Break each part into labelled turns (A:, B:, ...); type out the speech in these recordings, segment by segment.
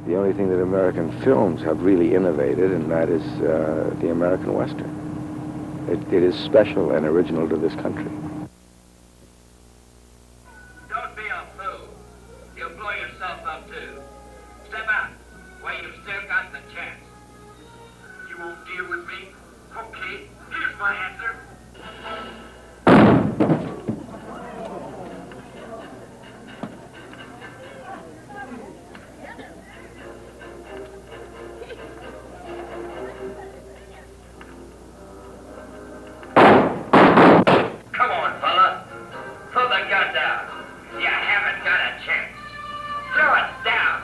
A: the only thing that American films have really innovated, and that is the American Western. It is special and original to this country.
B: Don't be a fool. You'll blow yourself up too. Step out while you've still got the chance. You won't deal with me? Okay, here's my answer. Come on, fella. Throw the gun down. You haven't got a chance. Throw it down.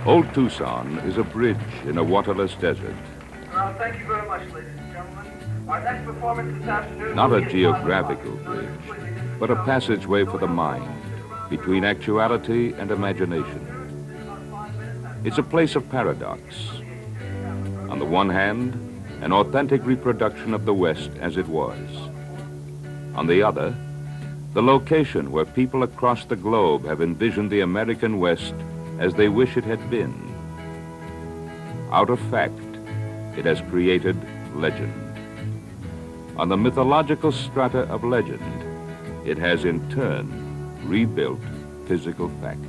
C: Old Tucson is a bridge in a waterless desert.
D: Well, thank you very much, ladies and gentlemen. Our next performance this afternoon...
C: Not a geographical bridge, but a passageway for the mind between actuality and imagination. It's a place of paradox. On the one hand, an authentic reproduction of the West as it was. On the other, the location where people across the globe have envisioned the American West as they wish it had been. Out of fact, it has created legend. On the mythological strata of legend, it has in turn rebuilt physical fact.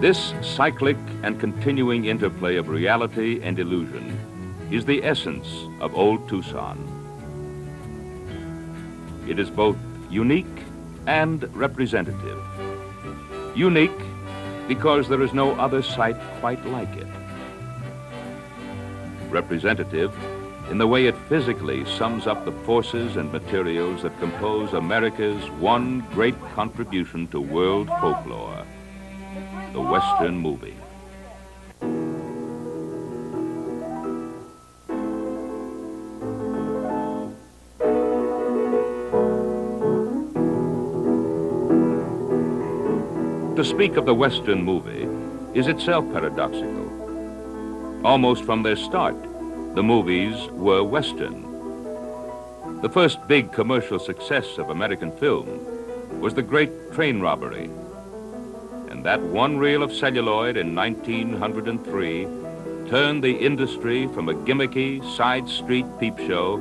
C: This cyclic and continuing interplay of reality and illusion is the essence of Old Tucson. It is both unique and representative. Unique because there is no other site quite like it. Representative in the way it physically sums up the forces and materials that compose America's one great contribution to world folklore, the Western movie. To speak of the Western movie is itself paradoxical. Almost from their start, the movies were Western. The first big commercial success of American film was the great train robbery. And that one reel of celluloid in 1903 turned the industry from a gimmicky side street peep show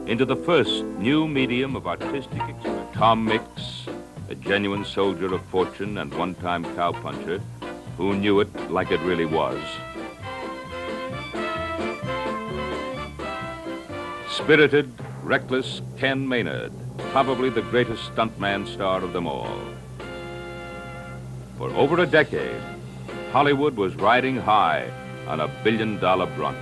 C: into the first new medium of artistic expression. Tom Mix, a genuine soldier of fortune and one-time cowpuncher who knew it like it really was. Spirited, reckless Ken Maynard, probably the greatest stuntman star of them all. For over a decade, Hollywood was riding high on a billion-dollar Bronco.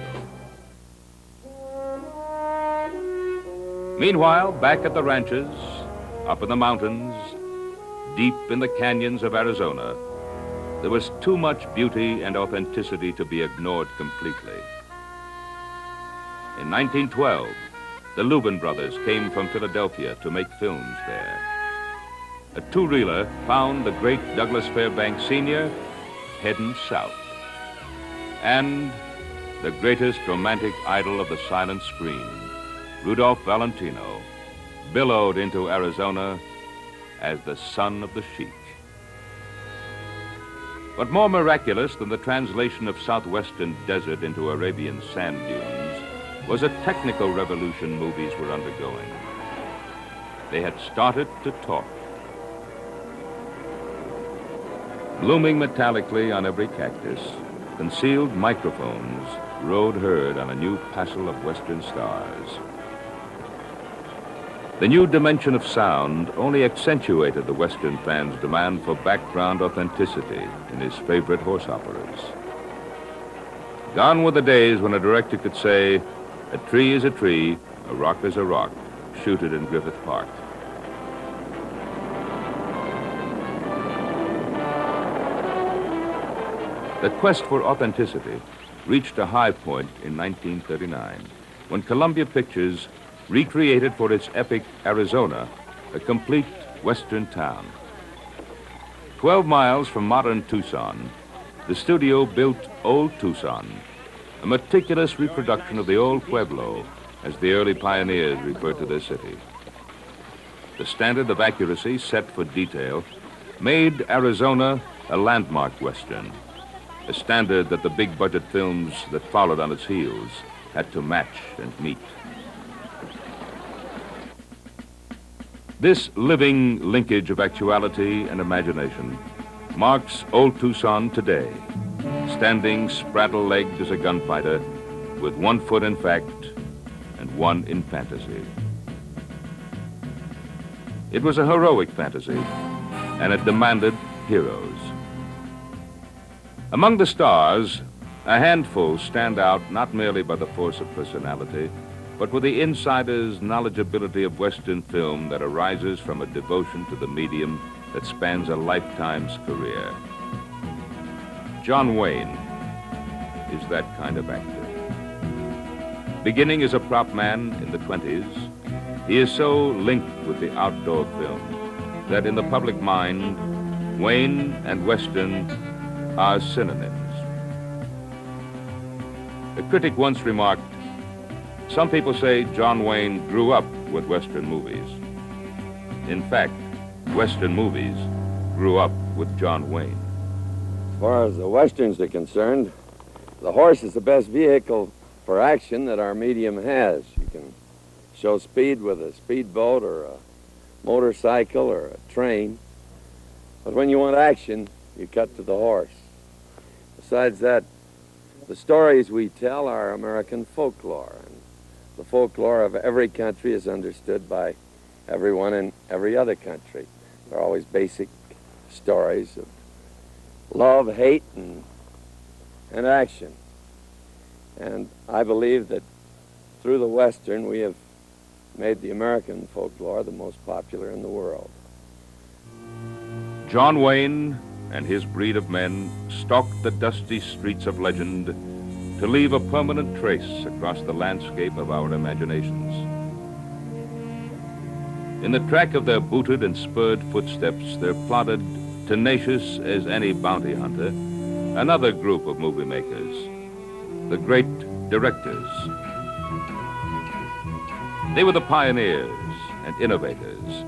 C: Meanwhile, back at the ranches, up in the mountains, deep in the canyons of Arizona, there was too much beauty and authenticity to be ignored completely. In 1912, the Lubin brothers came from Philadelphia to make films there. A two-reeler found the great Douglas Fairbanks Sr. heading south. And the greatest romantic idol of the silent screen, Rudolph Valentino, billowed into Arizona as the son of the sheik. But more miraculous than the translation of southwestern desert into Arabian sand dunes was a technical revolution movies were undergoing. They had started to talk. Looming metallically on every cactus, concealed microphones rode herd on a new passel of western stars. The new dimension of sound only accentuated the western fan's demand for background authenticity in his favorite horse operas. Gone were the days when a director could say, "A tree is a tree, a rock is a rock," shoot it in Griffith Park. The quest for authenticity reached a high point in 1939 when Columbia Pictures recreated for its epic Arizona a complete western town. 12 miles from modern Tucson, the studio built Old Tucson, a meticulous reproduction of the old Pueblo, as the early pioneers referred to their city. The standard of accuracy set for detail made Arizona a landmark western, a standard that the big-budget films that followed on its heels had to match and meet. This living linkage of actuality and imagination marks Old Tucson today, standing spraddle-legged as a gunfighter with one foot in fact and one in fantasy. It was a heroic fantasy, and it demanded heroes. Among the stars, a handful stand out not merely by the force of personality, but with the insider's knowledgeability of Western film that arises from a devotion to the medium that spans a lifetime's career. John Wayne is that kind of actor. Beginning as a prop man in the 20s, he is so linked with the outdoor film that in the public mind, Wayne and Western are synonyms. A critic once remarked, "Some people say John Wayne grew up with Western movies. In fact, Western movies grew up with John Wayne."
E: As far as the Westerns are concerned, the horse is the best vehicle for action that our medium has. You can show speed with a speedboat or a motorcycle or a train, but when you want action, you cut to the horse. Besides that, the stories we tell are American folklore, and the folklore of every country is understood by everyone in every other country. They're always basic stories of love, hate, and action. And I believe that through the Western, we have made the American folklore the most popular in the world.
C: John Wayne and his breed of men stalked the dusty streets of legend to leave a permanent trace across the landscape of our imaginations. In the track of their booted and spurred footsteps, there plodded, tenacious as any bounty hunter, another group of movie makers, the great directors. They were the pioneers and innovators,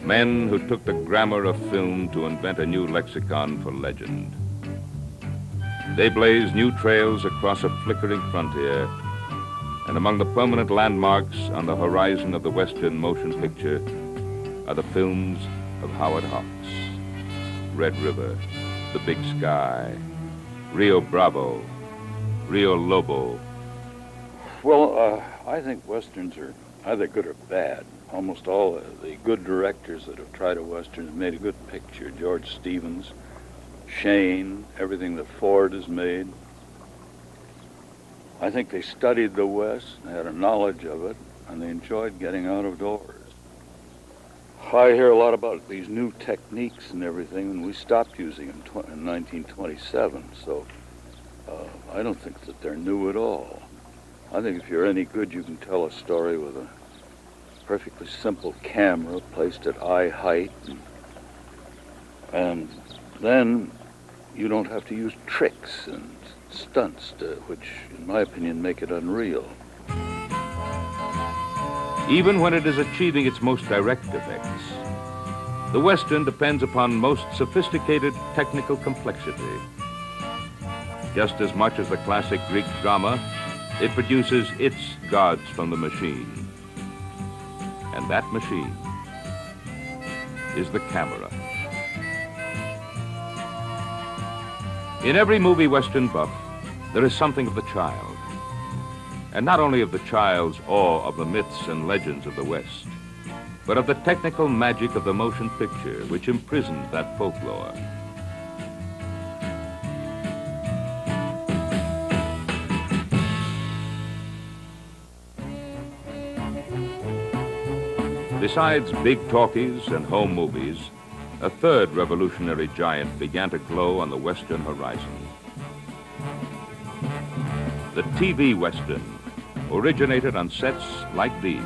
C: men who took the grammar of film to invent a new lexicon for legend. They blazed new trails across a flickering frontier, and among the permanent landmarks on the horizon of the Western motion picture are the films of Howard Hawks, Red River, The Big Sky, Rio Bravo, Rio Lobo.
F: Well, I think Westerns are either good or bad. Almost all the good directors that have tried a Western have made a good picture. George Stevens, Shane, everything that Ford has made. I think they studied the West, they had a knowledge of it, and they enjoyed getting out of doors. I hear a lot about these new techniques and everything, and we stopped using them in 1927, so I don't think that they're new at all. I think if you're any good, you can tell a story with a perfectly simple camera placed at eye height, and then you don't have to use tricks and stunts, which, in my opinion, make it unreal.
C: Even when it is achieving its most direct effects, the Western depends upon most sophisticated technical complexity. Just as much as the classic Greek drama, it produces its gods from the machine. And that machine is the camera. In every movie Western buff, there is something of the child. And not only of the child's awe of the myths and legends of the West, but of the technical magic of the motion picture which imprisons that folklore. Besides big talkies and home movies, a third revolutionary giant began to glow on the Western horizon. The TV Western originated on sets like these.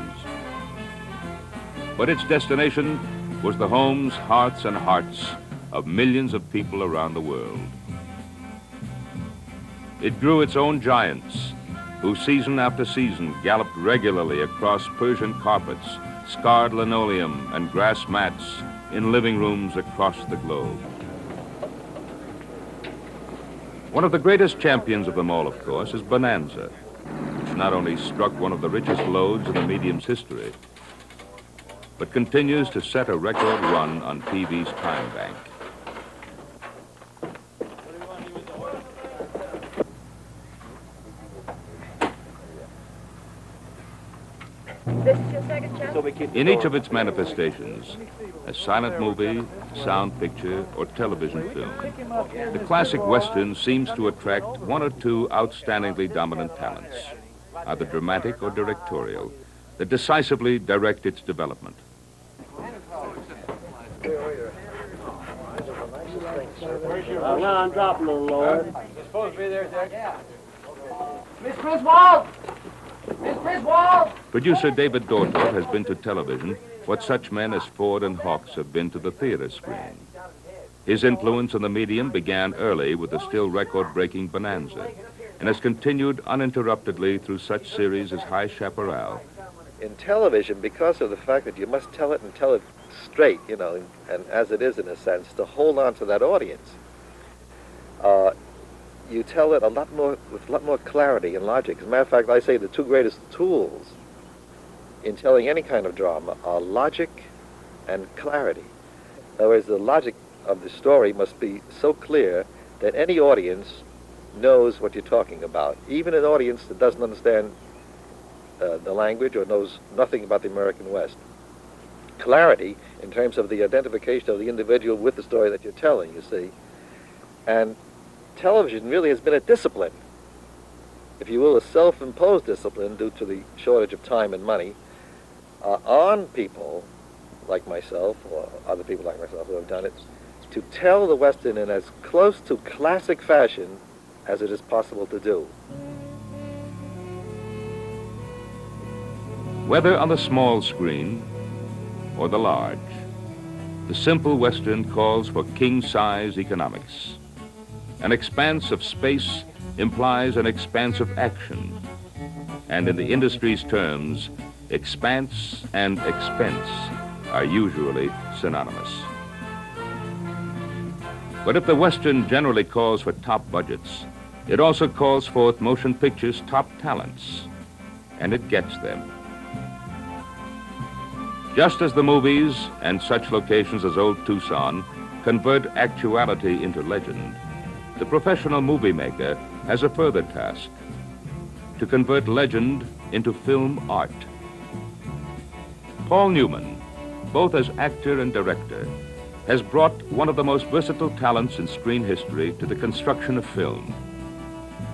C: But its destination was the homes, hearts, and hearts of millions of people around the world. It grew its own giants, who season after season galloped regularly across Persian carpets, scarred linoleum, and grass mats in living rooms across the globe. One of the greatest champions of them all, of course, is Bonanza, which not only struck one of the richest loads in the medium's history, but continues to set a record run on TV's time bank.
G: This is your second chance?
C: In each of its manifestations, a silent movie, sound picture, or television film, the classic Western seems to attract one or two outstandingly dominant talents, either dramatic or directorial, that decisively direct its development.
H: Now I'm dropping a little, Lord.
D: You're supposed to be there, Jack. Yeah.
H: Miss Griswold! Miss Griswold!
C: Producer David Dortot has been to television what such men as Ford and Hawks have been to the theater screen. His influence on the medium began early with the still record-breaking Bonanza and has continued uninterruptedly through such series as High Chaparral.
I: In television, because of the fact that you must tell it and tell it straight, you know, and as it is in a sense, to hold on to that audience, you tell it with a lot more clarity and logic. As a matter of fact, I say the two greatest tools in telling any kind of drama are logic and clarity. In other words, the logic of the story must be so clear that any audience knows what you're talking about, even an audience that doesn't understand the language or knows nothing about the American West. Clarity in terms of the identification of the individual with the story that you're telling, you see. And television really has been a discipline, if you will, a self-imposed discipline due to the shortage of time and money on people like myself or other people like myself who have done it, to tell the Western in as close to classic fashion as it is possible to do.
C: Whether on the small screen or the large, the simple Western calls for king-size economics. An expanse of space implies an expanse of action, and in the industry's terms, expanse and expense are usually synonymous. But if the Western generally calls for top budgets, it also calls forth motion pictures' top talents, and it gets them. Just as the movies and such locations as Old Tucson convert actuality into legend, the professional movie maker has a further task: to convert legend into film art. Paul Newman, both as actor and director, has brought one of the most versatile talents in screen history to the construction of film.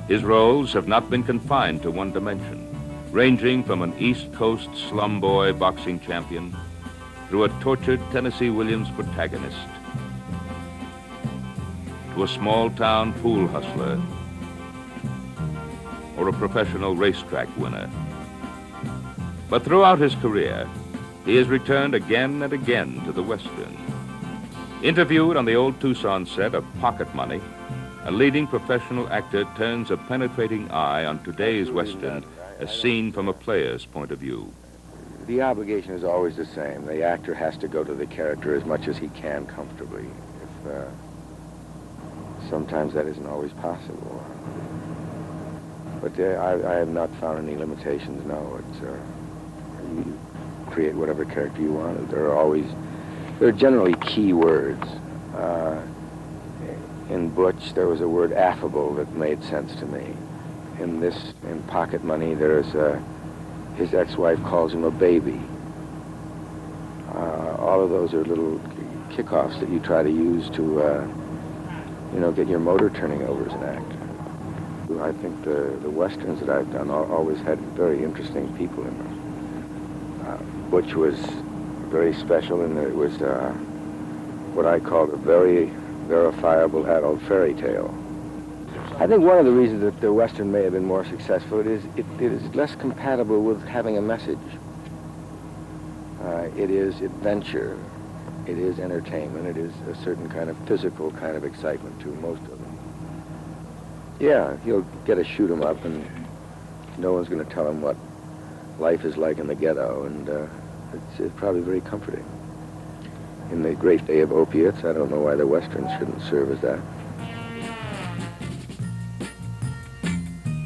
C: His roles have not been confined to one dimension, ranging from an East Coast slum boy boxing champion through a tortured Tennessee Williams protagonist to a small-town pool hustler or a professional racetrack winner. But throughout his career, he has returned again and again to the Western. Interviewed on the Old Tucson set of Pocket Money, a leading professional actor turns a penetrating eye on today's Western as seen from a player's point of view.
A: The obligation is always the same. The actor has to go to the character as much as he can comfortably. Sometimes that isn't always possible. But I have not found any limitations, no. You create whatever character you want. There are generally key words. In Butch, there was a word affable that made sense to me. In Pocket Money, there's his ex-wife calls him a baby. All of those are little kickoffs that you try to use to, get your motor turning over as an actor. I think the westerns that I've done always had very interesting people in them. Butch was very special in that it was what I called a very verifiable adult fairy tale. I think one of the reasons that the Western may have been more successful it is less compatible with having a message. It is adventure, it is entertainment, it is a certain kind of physical kind of excitement to most of them. Yeah, he'll get a shoot 'em up and no one's going to tell him what life is like in the ghetto, and it's probably very comforting. In the great day of opiates, I don't know why the Westerns shouldn't serve as that.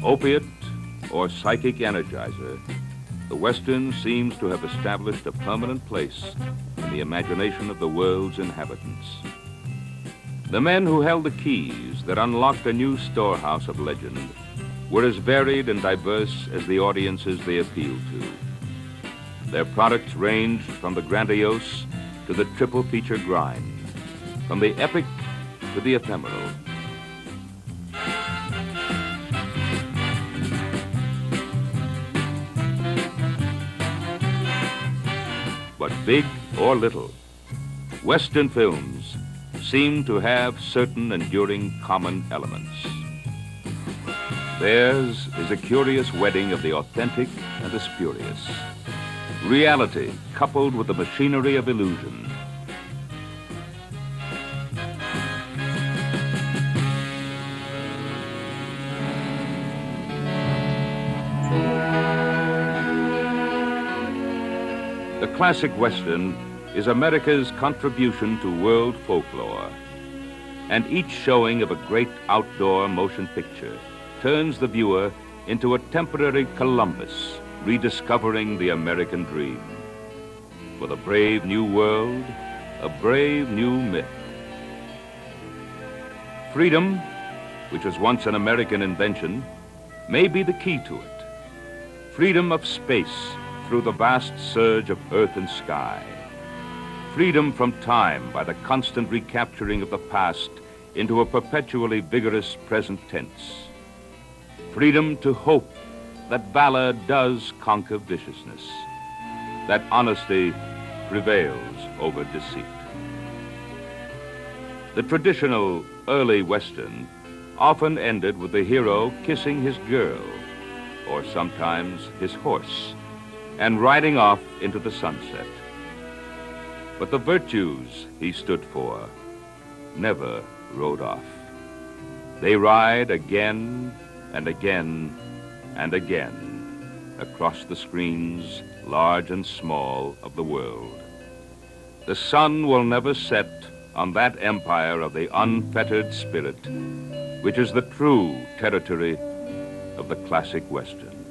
C: Opiate or psychic energizer, the Western seems to have established a permanent place in the imagination of the world's inhabitants. The men who held the keys that unlocked a new storehouse of legend were as varied and diverse as the audiences they appealed to. Their products ranged from the grandiose to the triple feature grind, from the epic to the ephemeral. But big or little, Western films seem to have certain enduring common elements. Theirs is a curious wedding of the authentic and the spurious. Reality coupled with the machinery of illusion. The classic Western is America's contribution to world folklore, and each showing of a great outdoor motion picture turns the viewer into a temporary Columbus, rediscovering the American dream. For the brave new world, a brave new myth. Freedom, which was once an American invention, may be the key to it. Freedom of space through the vast surge of earth and sky. Freedom from time by the constant recapturing of the past into a perpetually vigorous present tense. Freedom to hope that valor does conquer viciousness, that honesty prevails over deceit. The traditional early Western often ended with the hero kissing his girl, or sometimes his horse, and riding off into the sunset. But the virtues he stood for never rode off. They ride again and again and again across the screens, large and small, of the world. The sun will never set on that empire of the unfettered spirit, which is the true territory of the classic Western.